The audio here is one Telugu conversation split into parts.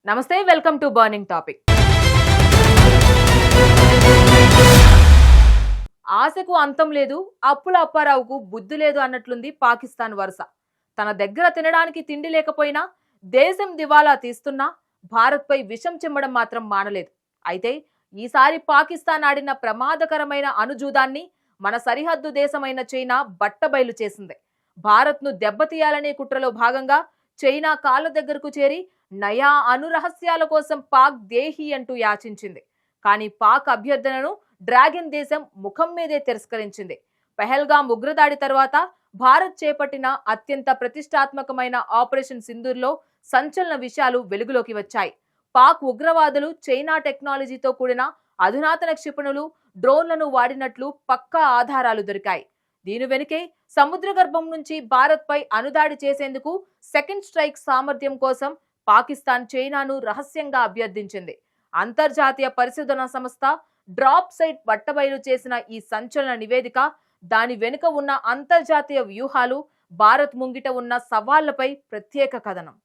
నమస్తే, వెల్కమ్ టు బర్నింగ్ టాపిక్. ఆశకు అంతం లేదు, అప్పుల అప్పారావుకు బుద్ధి లేదు అన్నట్లుంది పాకిస్తాన్ వరుస. తన దగ్గర తినడానికి తిండి లేకపోయినా, దేశం దివాలా తీస్తున్నా భారత్పై విషం చిమ్మడం మాత్రం మానలేదు. అయితే ఈసారి పాకిస్తాన్ ఆడిన ప్రమాదకరమైన అనుజూదాన్ని మన సరిహద్దు దేశమైన చైనా బట్టబయలు చేసింది. భారత్ను దెబ్బతీయాలనే కుట్రలో భాగంగా చైనా కాళ్ళ దగ్గరకు చేరి నయా అనురహస్యాల కోసం పాక్ దేహి అంటూ యాచించింది. కానీ పాక్ అభ్యర్థనను డ్రాగన్ దేశం ముఖం మీదే తిరస్కరించింది. పెహల్గాం ఉగ్రదాడి తర్వాత భారత్ చేపట్టిన అత్యంత ప్రతిష్టాత్మకమైన ఆపరేషన్ సింధూర్లో సంచలన విషయాలు వెలుగులోకి వచ్చాయి. పాక్ ఉగ్రవాదులు చైనా టెక్నాలజీతో కూడిన అధునాతన క్షిపణులు, డ్రోన్లను వాడినట్లు పక్కా ఆధారాలు దొరికాయి. దీని వెనుకే సముద్ర గర్భం నుంచి భారత్ పై అనుదాడి చేసేందుకు సెకండ్ స్ట్రైక్ సామర్థ్యం కోసం పాకిస్తాన్ చైనాను రహస్యంగా అభ్యర్థించింది. అంతర్జాతీయ పరిశోధనా సంస్థ డ్రాప్ సైట్ బట్టబయలు చేసిన ఈ సంచలన నివేదిక, దాని వెనుక ఉన్న అంతర్జాతీయ వ్యూహాలు, భారత్ ముంగిట ఉన్న సవాళ్లపై ప్రత్యేక కథనం.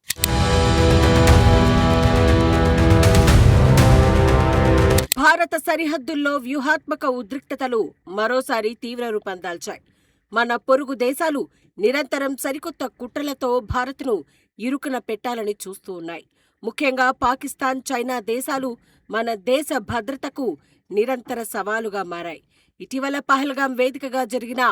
భారత సరిహద్దుల్లో వ్యూహాత్మక ఉద్రిక్తతలు మరోసారి తీవ్ర రూపం దాల్చాయి. మన పొరుగు దేశాలు నిరంతరం సరికొత్త కుట్రలతో భారత్ను ఇరుకున పెట్టాలని చూస్తూ ఉన్నాయి. ముఖ్యంగా పాకిస్తాన్, చైనా దేశాలు మన దేశ భద్రతకు నిరంతర సవాలుగా మారాయి. ఇటీవల పహల్గాం వేదికగా జరిగిన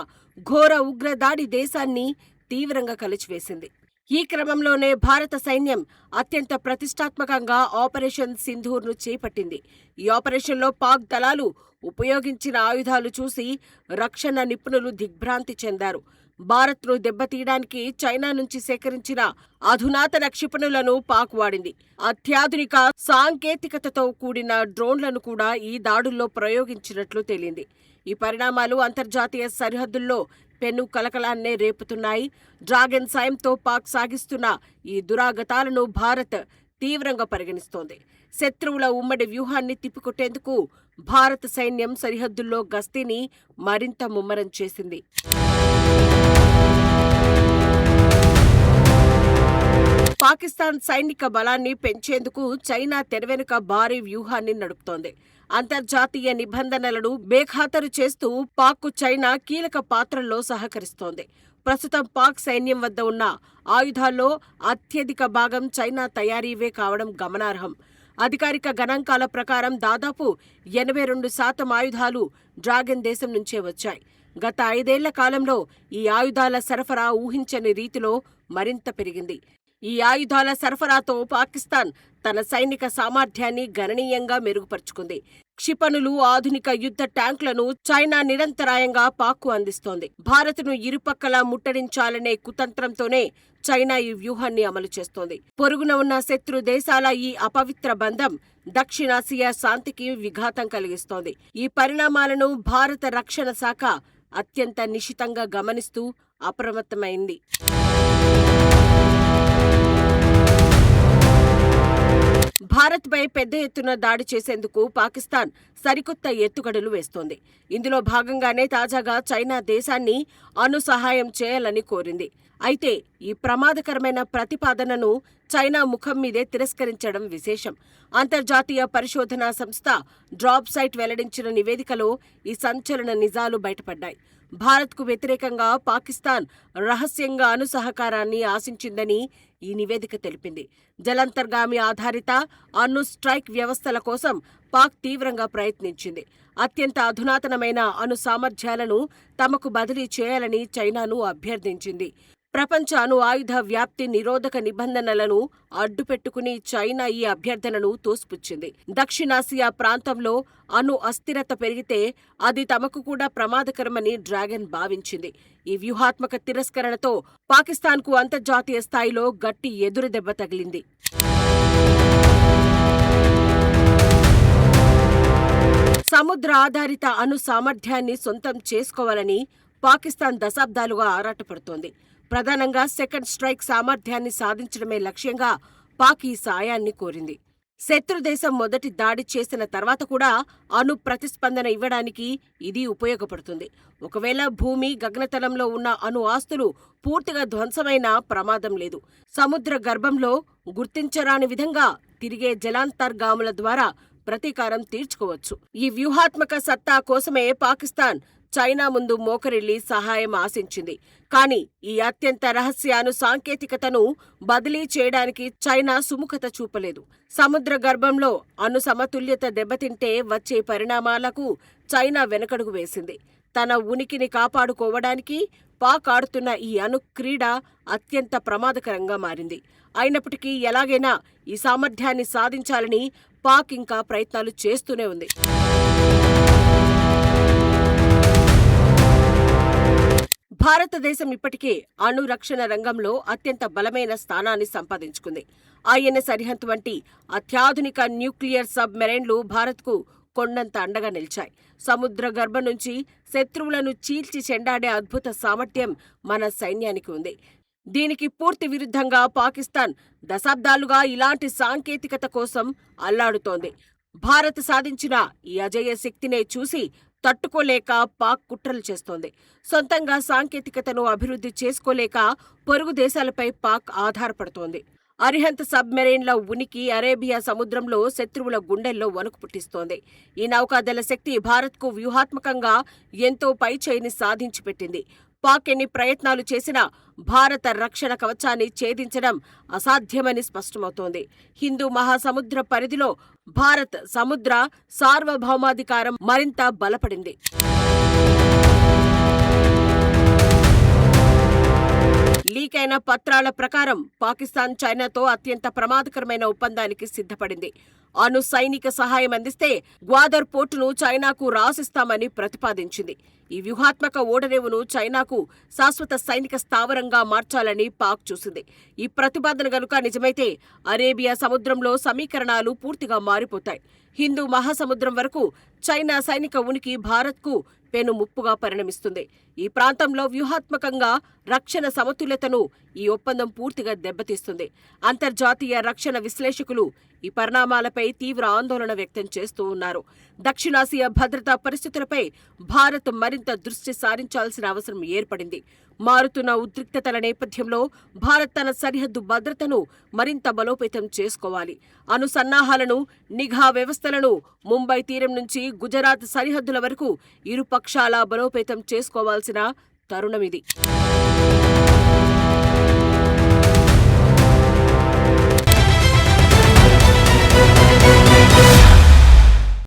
ఘోర ఉగ్రదాడి దేశాన్ని తీవ్రంగా కలిచివేసింది. ఈ క్రమంలోనే భారత సైన్యం అత్యంత ప్రతిష్టాత్మకంగా ఆపరేషన్ సింధూర్ను చేపట్టింది. ఈ ఆపరేషన్లో పాక్ దళాలు ఉపయోగించిన ఆయుధాలు చూసి రక్షణ నిపుణులు దిగ్భ్రాంతి చెందారు. భారత్ను దెబ్బతీయడానికి చైనా నుంచి సేకరించిన అధునాతన క్షిపణులను పాక్ వాడింది. అత్యాధునిక సాంకేతికతతో కూడిన డ్రోన్లను కూడా ఈ దాడుల్లో ప్రయోగించినట్లు తేలింది. ఈ పరిణామాలు అంతర్జాతీయ సరిహద్దుల్లో పెను కలకలాన్నే రేపుతున్నాయి. డ్రాగన్ సాయంతో పాక్ సాగిస్తున్న ఈ దురాగతాలను భారత్ తీవ్రంగా పరిగణిస్తోంది. శత్రువుల ఉమ్మడి వ్యూహాన్ని తిప్పికొట్టేందుకు భారత సైన్యం సరిహద్దుల్లో గస్తీని మరింత ముమ్మరం చేసింది. పాకిస్తాన్ సైనిక బలాన్ని పెంచేందుకు చైనా తెరవెనుక భారీ వ్యూహాన్ని నడుపుతోంది. అంతర్జాతీయ నిబంధనలను బేఖాతరు చేస్తూ పాక్కు చైనా కీలక పాత్రల్లో సహకరిస్తోంది. ప్రస్తుతం పాక్ సైన్యం వద్ద ఉన్న ఆయుధాల్లో అత్యధిక భాగం చైనా తయారీవే కావడం గమనార్హం. అధికారిక గణాంకాల ప్రకారం దాదాపు 82% ఆయుధాలు డ్రాగన్ దేశం నుంచే వచ్చాయి. గత 5 ఏళ్ల కాలంలో ఈ ఆయుధాల సరఫరా ఊహించని రీతిలో మరింత పెరిగింది. ఈ ఆయుధాల సరఫరాతో పాకిస్తాన్ తన సైనిక సామర్థ్యాన్ని గణనీయంగా మెరుగుపరుచుకుంది. క్షిపణులు, ఆధునిక యుద్ధ ట్యాంకులను చైనా నిరంతరాయంగా పాక్కు అందిస్తోంది. భారత్ను ఇరుపక్కలా ముట్టడించాలనే కుతంత్రంతోనే చైనా ఈ వ్యూహాన్ని అమలు చేస్తోంది. పొరుగున ఉన్న శత్రు దేశాల ఈ అపవిత్ర బంధం దక్షిణాసియా శాంతికి విఘాతం కలిగిస్తోంది. ఈ పరిణామాలను భారత రక్షణ శాఖ అత్యంత నిశితంగా గమనిస్తూ అప్రమత్తమైంది. భారత్పై పెద్ద ఎత్తున దాడి చేసేందుకు పాకిస్తాన్ సరికొత్త ఎత్తుగడలు వేస్తోంది. ఇందులో భాగంగానే తాజాగా చైనా దేశాన్ని అణు సహాయం చేయాలని కోరింది. అయితే ఈ ప్రమాదకరమైన ప్రతిపాదనను చైనా ముఖం మీదే తిరస్కరించడం విశేషం. అంతర్జాతీయ పరిశోధనా సంస్థ డ్రాప్ సైట్ వెల్లడించిన నివేదికలో ఈ సంచలన నిజాలు బయటపడ్డాయి. భారత్కు వ్యతిరేకంగా పాకిస్తాన్ రహస్యంగా అణు సహకారాన్ని ఆశించిందని ఈ నివేదిక తెలిపింది. జలంతర్గామి ఆధారిత అణు స్ట్రైక్ వ్యవస్థల కోసం పాక్ తీవ్రంగా ప్రయత్నించింది. అత్యంత అధునాతనమైన అణు సామర్థ్యాలను తమకు బదిలీ చేయాలని చైనాను అభ్యర్థించింది. ప్రపంచ అణు ఆయుధ వ్యాప్తి నిరోధక నిబంధనలను అడ్డుపెట్టుకుని చైనా ఈ అభ్యర్థనను తోసిపుచ్చింది. దక్షిణాసియా ప్రాంతంలో అణు అస్థిరత పెరిగితే అది తమకు కూడా ప్రమాదకరమని డ్రాగన్ భావించింది. ఈ వ్యూహాత్మక తిరస్కరణతో పాకిస్తాన్కు అంతర్జాతీయ స్థాయిలో గట్టి ఎదురుదెబ్బ తగిలింది. సముద్ర ఆధారిత అణు సామర్థ్యాన్ని సొంతం చేసుకోవాలని పాకిస్తాన్ దశాబ్దాలుగా ఆరాటపడుతోంది. ప్రధానంగా సెకండ్ స్ట్రైక్ సామర్థ్యాన్ని సాధించడమే లక్ష్యంగా పాక్ ఈ సాయాన్ని కోరింది. శత్రుదేశం మొదటి దాడి చేసిన తర్వాత కూడా అణు ప్రతిస్పందన ఇవ్వడానికి ఇది ఉపయోగపడుతుంది. ఒకవేళ భూమి, గగనతలంలో ఉన్న అణు ఆస్తులు పూర్తిగా ధ్వంసమైన ప్రమాదం లేదు. సముద్ర గర్భంలో గుర్తించరాని విధంగా తిరిగే జలాంతర్గాముల ద్వారా ప్రతీకారం తీర్చుకోవచ్చు. ఈ వ్యూహాత్మక సత్తా కోసమే పాకిస్తాన్ చైనా ముందు మోకరిల్లి సహాయం ఆశించింది. కానీ ఈ అత్యంత రహస్యాను సాంకేతికతను బదిలీ చేయడానికి చైనా సుముఖత చూపలేదు. సముద్ర గర్భంలో అణు సమతుల్యత దెబ్బతింటే వచ్చే పరిణామాలకు చైనా వెనకడుగు వేసింది. తన ఉనికిని కాపాడుకోవడానికి పాక్ ఆడుతున్న ఈ అణు క్రీడ అత్యంత ప్రమాదకరంగా మారింది. అయినప్పటికీ ఎలాగైనా ఈ సామర్థ్యాన్ని సాధించాలని పాక్ ఇంకా ప్రయత్నాలు చేస్తూనే ఉంది. భారతదేశం ఇప్పటికే అణు రక్షణ రంగంలో అత్యంత బలమైన స్థానాన్ని సంపాదించుకుంది. ఐఎన్ఎస్ అరిహంత్ వంటి అత్యాధునిక న్యూక్లియర్ సబ్ మెరైన్లు భారత్కు కొండంత అండగా నిలిచాయి. సముద్ర గర్భం నుంచి శత్రువులను చీల్చి చెండాడే అద్భుత సామర్థ్యం మన సైన్యానికి ఉంది. దీనికి పూర్తి విరుద్ధంగా పాకిస్తాన్ దశాబ్దాలుగా ఇలాంటి సాంకేతికత కోసం అల్లాడుతోంది. భారత్ సాధించిన ఈ అజేయ శక్తినే చూసి తట్టుకోలేక పాక్ కుట్రలు చేస్తోంది. సొంతంగా సాంకేతికతను అభివృద్ధి చేసుకోలేక పొరుగు దేశాలపై పాక్ ఆధారపడుతోంది. అరిహంత్ సబ్మెరైన్ల ఉనికి అరేబియా సముద్రంలో శత్రువుల గుండెల్లో వణుకు పుట్టిస్తోంది. ఈ నౌకాదళ శక్తి భారత్కు వ్యూహాత్మకంగా ఎంతో పైచేయిని సాధించి పెట్టింది. పాక్ ఎన్ని ప్రయత్నాలు చేసినా భారత రక్షణ కవచాన్ని ఛేదించడం అసాధ్యమని స్పష్టమవుతోంది. హిందూ మహాసముద్ర పరిధిలో భారత్ సముద్ర సార్వభౌమాధికారం మరింత బలపడింది. లీక్ అయిన పత్రాల ప్రకారం పాకిస్తాన్ చైనాతో అత్యంత ప్రమాదకరమైన ఒప్పందానికి సిద్ధపడింది. అణు సైనిక సహాయం అందిస్తే గ్వాదర్ పోర్టును చైనాకు రాసిస్తామని ప్రతిపాదించింది. ఈ వ్యూహాత్మక ఓడరేవును చైనాకు శాశ్వత సైనిక స్థావరంగా మార్చాలని పాక్ చూసింది. ఈ ప్రతిపాదన గనుక నిజమైతే అరేబియా సముద్రంలో సమీకరణాలు పూర్తిగా మారిపోతాయి. హిందూ మహాసముద్రం వరకు చైనా సైనిక ఉనికి భారత్కు పెను ముప్పుగా పరిణమిస్తుంది. ఈ ప్రాంతంలో వ్యూహాత్మకంగా రక్షణ సమతుల్యతను ఈ ఒప్పందం పూర్తిగా దెబ్బతీస్తుంది. అంతర్జాతీయ రక్షణ విశ్లేషకులు ఈ పరిణామాలపై తీవ్ర ఆందోళన వ్యక్తం చేస్తూ ఉన్నారు. దక్షిణాసియా భద్రతా పరిస్థితులపై భారత్ మరింత దృష్టి సారించాల్సిన అవసరం ఏర్పడింది. మారుతున్న ఉద్రిక్తతల నేపథ్యంలో భారత్ తన సరిహద్దు భద్రతను మరింత బలోపేతం చేసుకోవాలి. అణు సన్నాహాలను, నిఘా వ్యవస్థలను ముంబై తీరం నుంచి గుజరాత్ సరిహద్దుల వరకు ఇరు పక్షాల బలోపేతం చేసుకోవాల్సిన తరుణమిది.